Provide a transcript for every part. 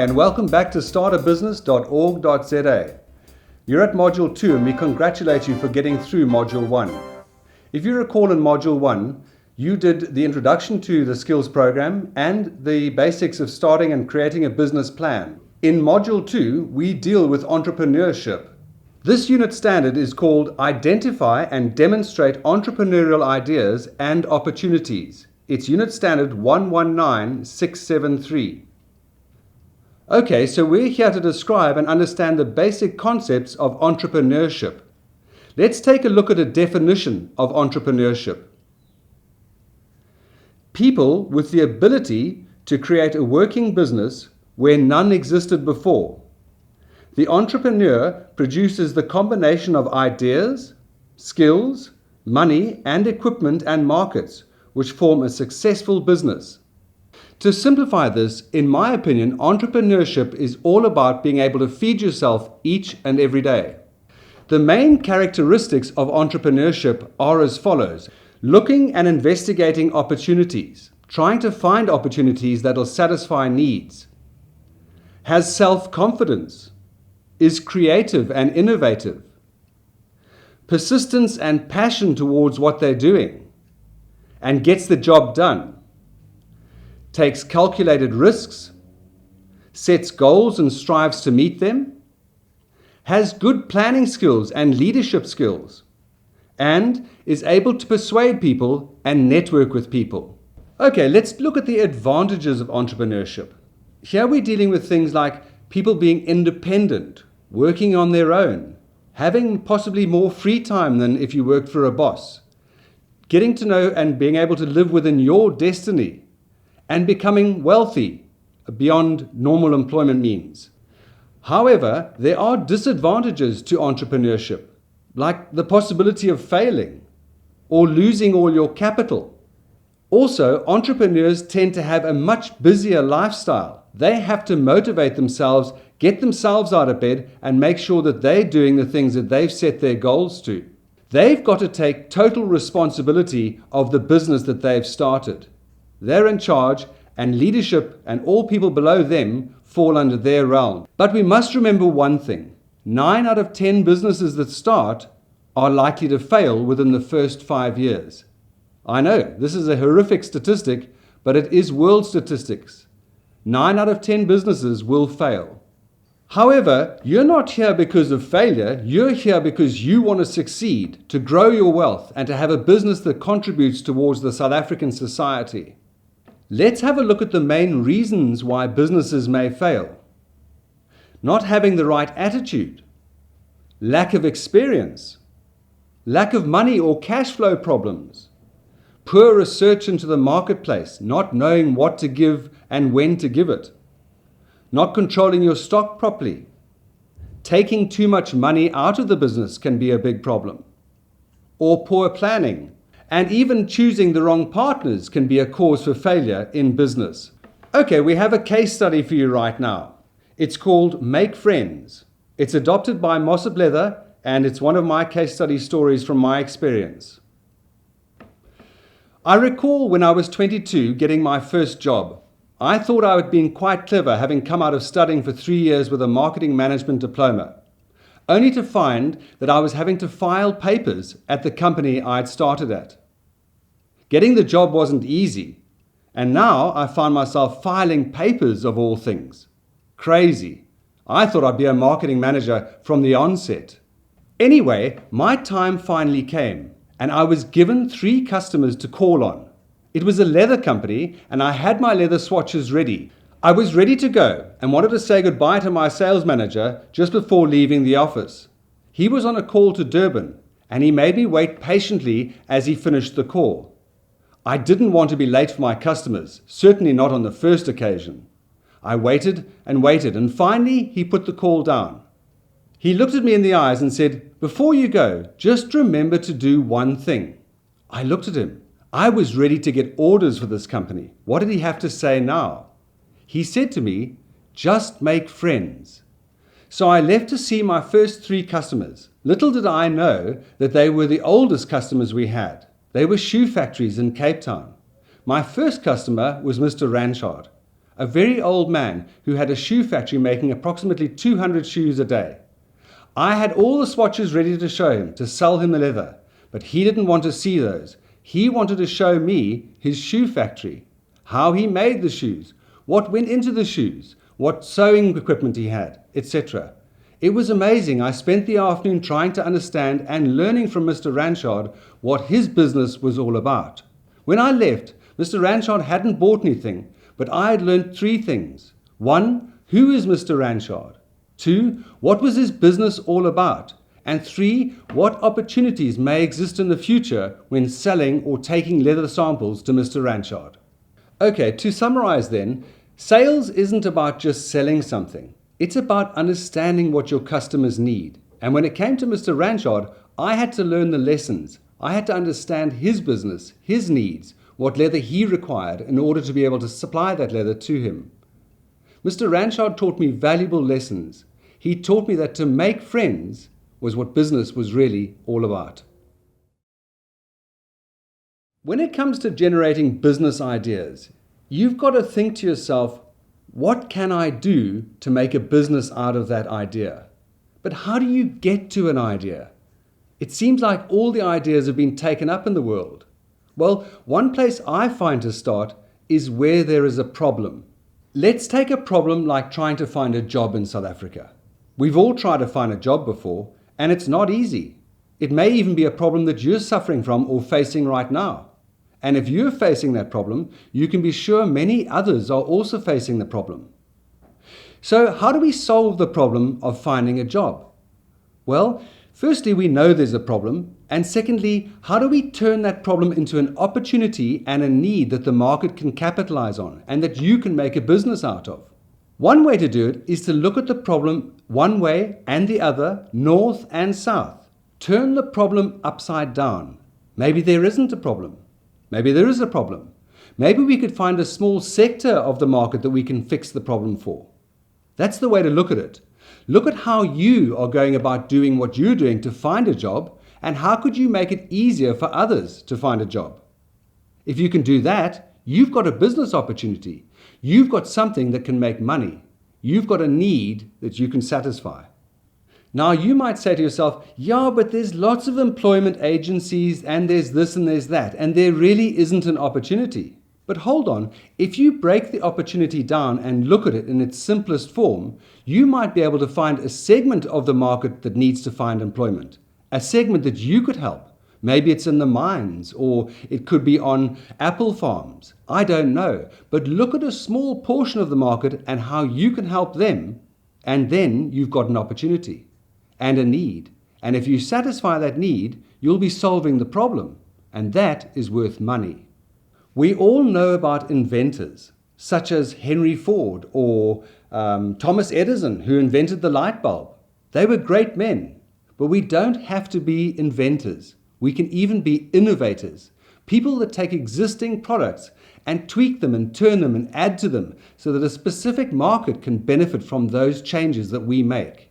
and welcome back to startabusiness.org.za. You're at Module 2 and we congratulate you for getting through Module 1. If you recall in Module 1, you did the introduction to the skills program and the basics of starting and creating a business plan. In Module 2, we deal with entrepreneurship. This unit standard is called Identify and Demonstrate Entrepreneurial Ideas and Opportunities. It's unit standard 119673. Okay, so we're here to describe and understand the basic concepts of entrepreneurship. Let's take a look at a definition of entrepreneurship. People with the ability to create a working business where none existed before. The entrepreneur produces the combination of ideas, skills, money, and equipment and markets which form a successful business. To simplify this, in my opinion, entrepreneurship is all about being able to feed yourself each and every day. The main characteristics of entrepreneurship are as follows: looking and investigating opportunities, trying to find opportunities that will satisfy needs, has self-confidence, is creative and innovative, persistence and passion towards what they're doing, and gets the job done, takes calculated risks, sets goals and strives to meet them, has good planning skills and leadership skills, and is able to persuade people and network with people. Okay, let's look at the advantages of entrepreneurship. Here we're dealing with things like people being independent, working on their own, having possibly more free time than if you worked for a boss, getting to know and being able to live within your destiny, and becoming wealthy beyond normal employment means. However, there are disadvantages to entrepreneurship, like the possibility of failing or losing all your capital. Also, entrepreneurs tend to have a much busier lifestyle. They have to motivate themselves, get themselves out of bed, and make sure that they're doing the things that they've set their goals to. They've got to take total responsibility of the business that they've started. They're in charge, and leadership and all people below them fall under their realm. But we must remember one thing: 9 out of 10 businesses that start are likely to fail within the first 5 years. I know, this is a horrific statistic, but it is world statistics. 9 out of 10 businesses will fail. However, you're not here because of failure. You're here because you want to succeed, to grow your wealth, and to have a business that contributes towards the South African society. Let's have a look at the main reasons why businesses may fail. Not having the right attitude, lack of experience, lack of money or cash flow problems, poor research into the marketplace, not knowing what to give and when to give it, not controlling your stock properly, taking too much money out of the business can be a big problem, or poor planning. And even choosing the wrong partners can be a cause for failure in business. Okay, we have a case study for you right now. It's called Make Friends. It's adopted by Mossop Leather, and it's one of my case study stories from my experience. I recall when I was 22 getting my first job. I thought I had been quite clever, having come out of studying for 3 years with a marketing management diploma, only to find that I was having to file papers at the company I'd started at. Getting the job wasn't easy, and now I found myself filing papers of all things. Crazy. I thought I'd be a marketing manager from the onset. Anyway, my time finally came, and I was given 3 customers to call on. It was a leather company, and I had my leather swatches ready. I was ready to go and wanted to say goodbye to my sales manager just before leaving the office. He was on a call to Durban, and he made me wait patiently as he finished the call. I didn't want to be late for my customers, certainly not on the first occasion. I waited, and finally he put the call down. He looked at me in the eyes and said, "Before you go, just remember to do one thing." I looked at him. I was ready to get orders for this company. What did he have to say now? He said to me, "Just make friends." So I left to see my first 3 customers. Little did I know that they were the oldest customers we had. They were shoe factories in Cape Town. My first customer was Mr. Ranchard. a very old man who had a shoe factory making approximately 200 shoes a day. I had all the swatches ready to show him, to sell him the leather, but he didn't want to see those. He wanted to show me his shoe factory, how he made the shoes, what went into the shoes, what sewing equipment he had, etc. It was amazing. I spent the afternoon trying to understand and learning from Mr. Ranchard what his business was all about. When I left, Mr. Ranchard hadn't bought anything, but I had learned 3 things. 1, who is Mr. Ranchard? 2, what was his business all about? And 3, what opportunities may exist in the future when selling or taking leather samples to Mr. Ranchard? Okay, to summarize then, sales isn't about just selling something. It's about understanding what your customers need. And when it came to Mr. Ranchard, I had to learn the lessons. I had to understand his business, his needs, what leather he required in order to be able to supply that leather to him. Mr. Ranchard taught me valuable lessons. He taught me that to make friends was what business was really all about. When it comes to generating business ideas, you've got to think to yourself, what can I do to make a business out of that idea? But how do you get to an idea? It seems like all the ideas have been taken up in the world. Well, one place I find to start is where there is a problem. Let's take a problem like trying to find a job in South Africa. We've all tried to find a job before, and it's not easy. It may even be a problem that you're suffering from or facing right now. And if you're facing that problem, you can be sure many others are also facing the problem. So how do we solve the problem of finding a job? Well, firstly, we know there's a problem. And secondly, how do we turn that problem into an opportunity and a need that the market can capitalize on and that you can make a business out of? One way to do it is to look at the problem one way and the other, north and south. Turn the problem upside down. Maybe there isn't a problem. Maybe there is a problem. Maybe we could find a small sector of the market that we can fix the problem for. That's the way to look at it. Look at how you are going about doing what you're doing to find a job, and how could you make it easier for others to find a job? If you can do that, you've got a business opportunity. You've got something that can make money. You've got a need that you can satisfy. Now you might say to yourself, yeah, but there's lots of employment agencies and there's this and there's that, and there really isn't an opportunity. But hold on, if you break the opportunity down and look at it in its simplest form, you might be able to find a segment of the market that needs to find employment, a segment that you could help. Maybe it's in the mines, or it could be on apple farms. I don't know. But look at a small portion of the market and how you can help them, and then you've got an opportunity and a need. And if you satisfy that need, you'll be solving the problem, and that is worth money. We all know about inventors, such as Henry Ford or Thomas Edison, who invented the light bulb. They were great men, but we don't have to be inventors. We can even be innovators, people that take existing products and tweak them and turn them and add to them so that a specific market can benefit from those changes that we make.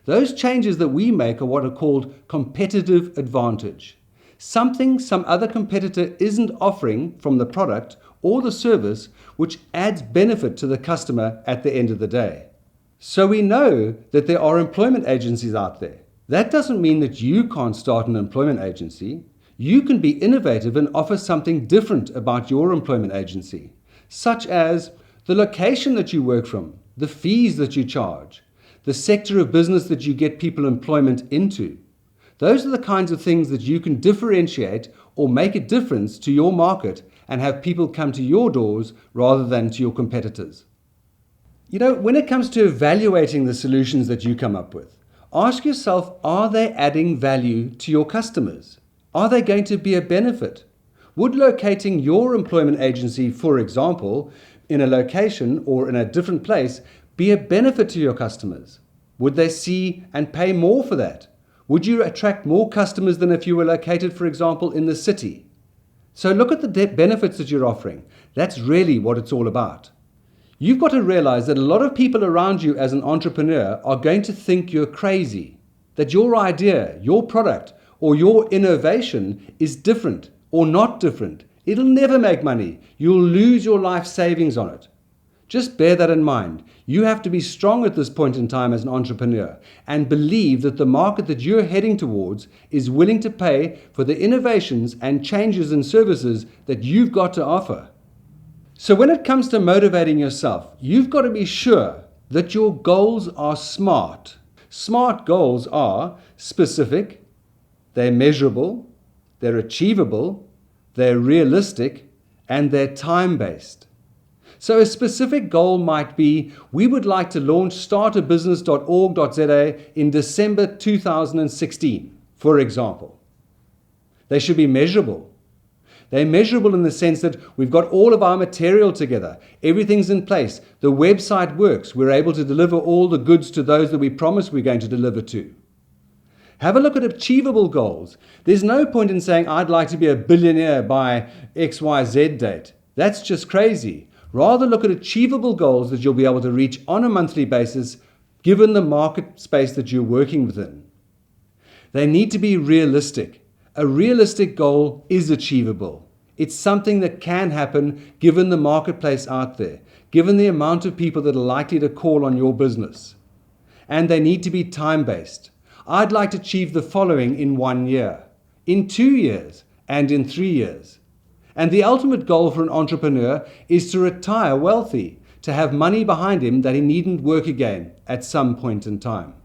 Those changes that we make are what are called competitive advantage. Something some other competitor isn't offering from the product or the service which adds benefit to the customer at the end of the day. So we know that there are employment agencies out there. That doesn't mean that you can't start an employment agency. You can be innovative and offer something different about your employment agency, such as the location that you work from, the fees that you charge, the sector of business that you get people employment into. Those are the kinds of things that you can differentiate or make a difference to your market and have people come to your doors rather than to your competitors. You know, when it comes to evaluating the solutions that you come up with, ask yourself, are they adding value to your customers? Are they going to be a benefit? Would locating your employment agency, for example, in a location or in a different place be a benefit to your customers? Would they see and pay more for that? Would you attract more customers than if you were located, for example, in the city? So look at the benefits that you're offering. That's really what it's all about. You've got to realize that a lot of people around you as an entrepreneur are going to think you're crazy, that your idea, your product, or your innovation is different or not different. It'll never make money. You'll lose your life savings on it. Just bear that in mind. You have to be strong at this point in time as an entrepreneur and believe that the market that you're heading towards is willing to pay for the innovations and changes in services that you've got to offer. So when it comes to motivating yourself, you've got to be sure that your goals are smart. Smart goals are specific, they're measurable, they're achievable, they're realistic, and they're time-based. So a specific goal might be, we would like to launch startabusiness.org.za in December 2016, for example. They should be measurable. They're measurable in the sense that we've got all of our material together. Everything's in place. The website works. We're able to deliver all the goods to those that we promised we're going to deliver to. Have a look at achievable goals. There's no point in saying, I'd like to be a billionaire by XYZ date. That's just crazy. Rather look at achievable goals that you'll be able to reach on a monthly basis, given the market space that you're working within. They need to be realistic. A realistic goal is achievable. It's something that can happen given the marketplace out there, given the amount of people that are likely to call on your business. And they need to be time-based. I'd like to achieve the following in 1 year, in 2 years, and in 3 years. And the ultimate goal for an entrepreneur is to retire wealthy, to have money behind him that he needn't work again at some point in time.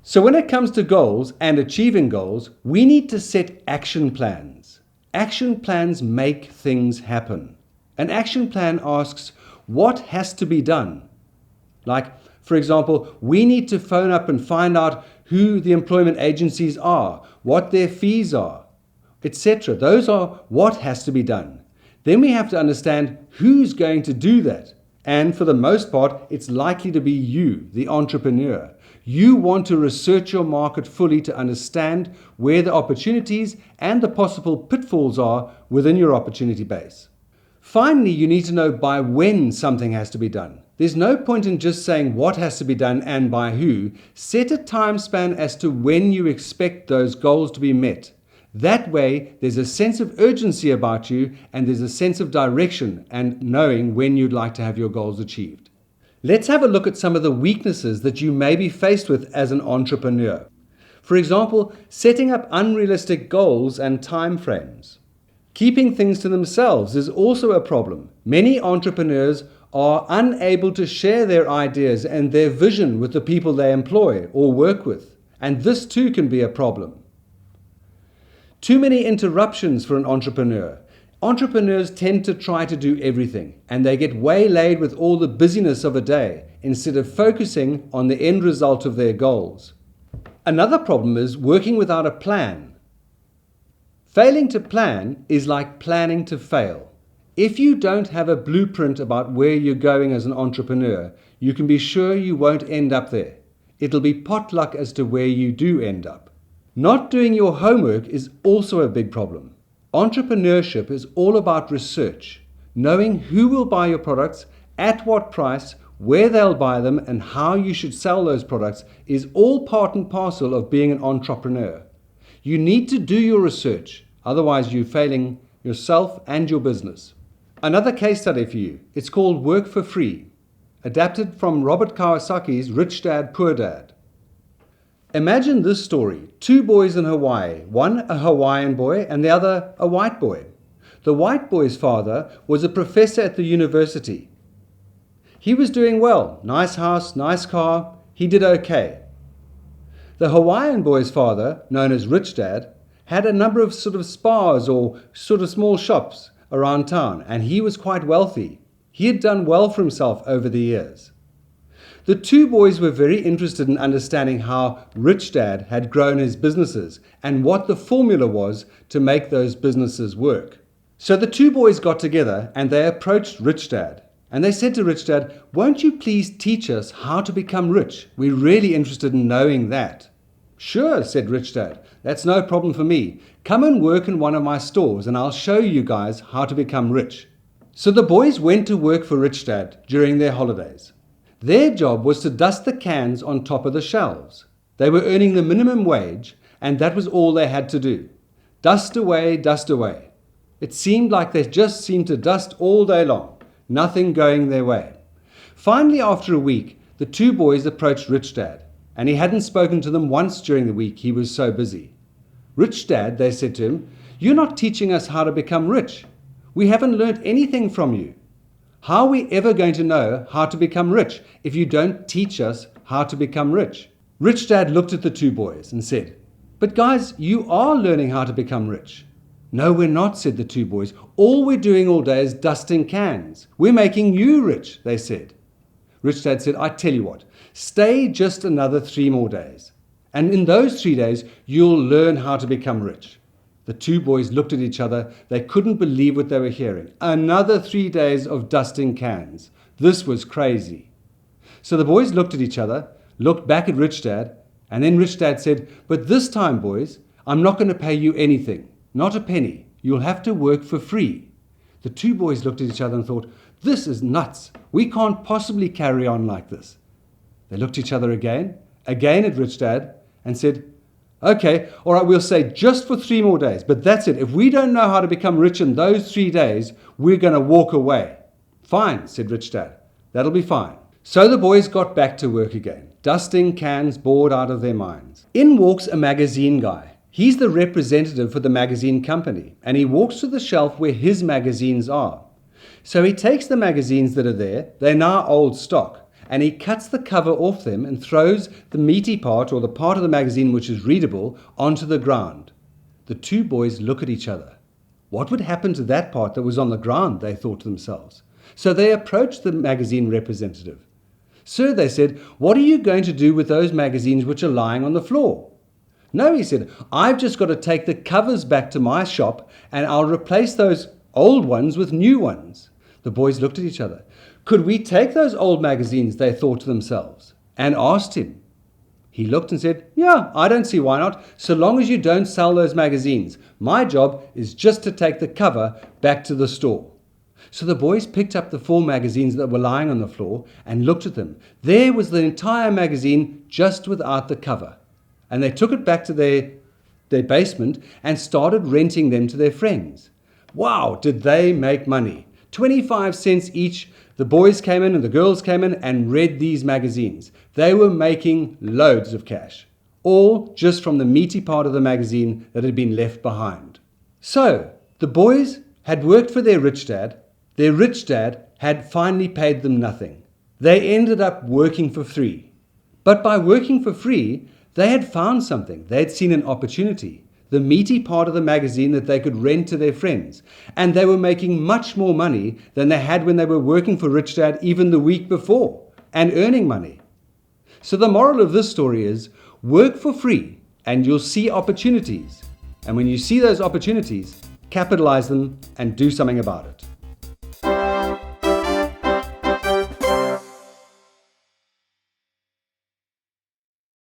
So when it comes to goals and achieving goals, we need to set action plans. Action plans make things happen. An action plan asks, what has to be done? Like, for example, we need to phone up and find out who the employment agencies are, what their fees are, etc. Those are what has to be done. Then we have to understand who's going to do that. And for the most part, it's likely to be you, the entrepreneur. You want to research your market fully to understand where the opportunities and the possible pitfalls are within your opportunity base. Finally, you need to know by when something has to be done. There's no point in just saying what has to be done and by who. Set a time span as to when you expect those goals to be met. That way, there's a sense of urgency about you and there's a sense of direction and knowing when you'd like to have your goals achieved. Let's have a look at some of the weaknesses that you may be faced with as an entrepreneur. For example, setting up unrealistic goals and time frames. Keeping things to themselves is also a problem. Many entrepreneurs are unable to share their ideas and their vision with the people they employ or work with, and this too can be a problem. Too many interruptions for an entrepreneur. Entrepreneurs tend to try to do everything, and they get waylaid with all the busyness of a day instead of focusing on the end result of their goals. Another problem is working without a plan. Failing to plan is like planning to fail. If you don't have a blueprint about where you're going as an entrepreneur, you can be sure you won't end up there. It'll be potluck as to where you do end up. Not doing your homework is also a big problem. Entrepreneurship is all about research, knowing who will buy your products, at what price, where they'll buy them, and how you should sell those products is all part and parcel of being an entrepreneur. You need to do your research, otherwise you're failing yourself and your business. Another case study for you. It's called Work for Free, adapted from Robert Kiyosaki's Rich Dad, Poor Dad. Imagine this story. 2 boys in Hawaii, one a Hawaiian boy and the other a white boy. The white boy's father was a professor at the university. He was doing well. Nice house, nice car. He did okay. The Hawaiian boy's father, known as Rich Dad, had a number of spas or small shops around town, and he was quite wealthy. He had done well for himself over the years. The 2 boys were very interested in understanding how Rich Dad had grown his businesses and what the formula was to make those businesses work. So the 2 boys got together and they approached Rich Dad. And they said to Rich Dad, "Won't you please teach us how to become rich? We're really interested in knowing that." "Sure," said Rich Dad. "That's no problem for me. Come and work in one of my stores and I'll show you guys how to become rich." So the boys went to work for Rich Dad during their holidays. Their job was to dust the cans on top of the shelves. They were earning the minimum wage, and that was all they had to do. Dust away, dust away. It seemed like they just seemed to dust all day long, nothing going their way. Finally, after a week, the two boys approached Rich Dad, and he hadn't spoken to them once during the week, he was so busy. Rich Dad, they said to him, "You're not teaching us how to become rich. We haven't learnt anything from you. How are we ever going to know how to become rich if you don't teach us how to become rich?" Rich Dad looked at the two boys and said, "But guys, you are learning how to become rich." "No, we're not," said the two boys. "All we're doing all day is dusting cans. We're making you rich," they said. Rich Dad said, "I tell you what, stay just another 3 more days. And in those 3 days, you'll learn how to become rich." The two boys looked at each other. They couldn't believe what they were hearing. Another 3 days of dusting cans. This was crazy. So the boys looked at each other, looked back at Rich Dad, and then Rich Dad said, "But this time, boys, I'm not going to pay you anything. Not a penny. You'll have to work for free." The two boys looked at each other and thought, "This is nuts. We can't possibly carry on like this." They looked at each other again at Rich Dad, and said, "Okay, all right, we'll say just for 3 more days, but that's it. If we don't know how to become rich in those 3 days, we're going to walk away." "Fine," said Rich Dad. "That'll be fine." So the boys got back to work again, dusting cans, bored out of their minds. In walks a magazine guy. He's the representative for the magazine company, and he walks to the shelf where his magazines are. So he takes the magazines that are there, they're now old stock, and he cuts the cover off them and throws the meaty part, or the part of the magazine which is readable, onto the ground. The two boys look at each other. What would happen to that part that was on the ground, they thought to themselves. So they approached the magazine representative. "Sir," they said, "what are you going to do with those magazines which are lying on the floor?" "No," he said, "I've just got to take the covers back to my shop and I'll replace those old ones with new ones." The boys looked at each other. Could we take those old magazines, they thought to themselves, and asked him. He looked and said, "Yeah, I don't see why not, so long as you don't sell those magazines. My job is just to take the cover back to the store." So the boys picked up the 4 magazines that were lying on the floor and looked at them. There was the entire magazine just without the cover. And they took it back to their basement and started renting them to their friends. Wow, did they make money. 25 cents each. The boys came in and the girls came in and read these magazines. They were making loads of cash, all just from the meaty part of the magazine that had been left behind. So the boys had worked for their rich dad. Their rich dad had finally paid them nothing. They ended up working for free. But by working for free, they had found something. They had seen an opportunity, the meaty part of the magazine that they could rent to their friends. And they were making much more money than they had when they were working for Rich Dad even the week before, and earning money. So the moral of this story is, work for free and you'll see opportunities. And when you see those opportunities, capitalize them and do something about it.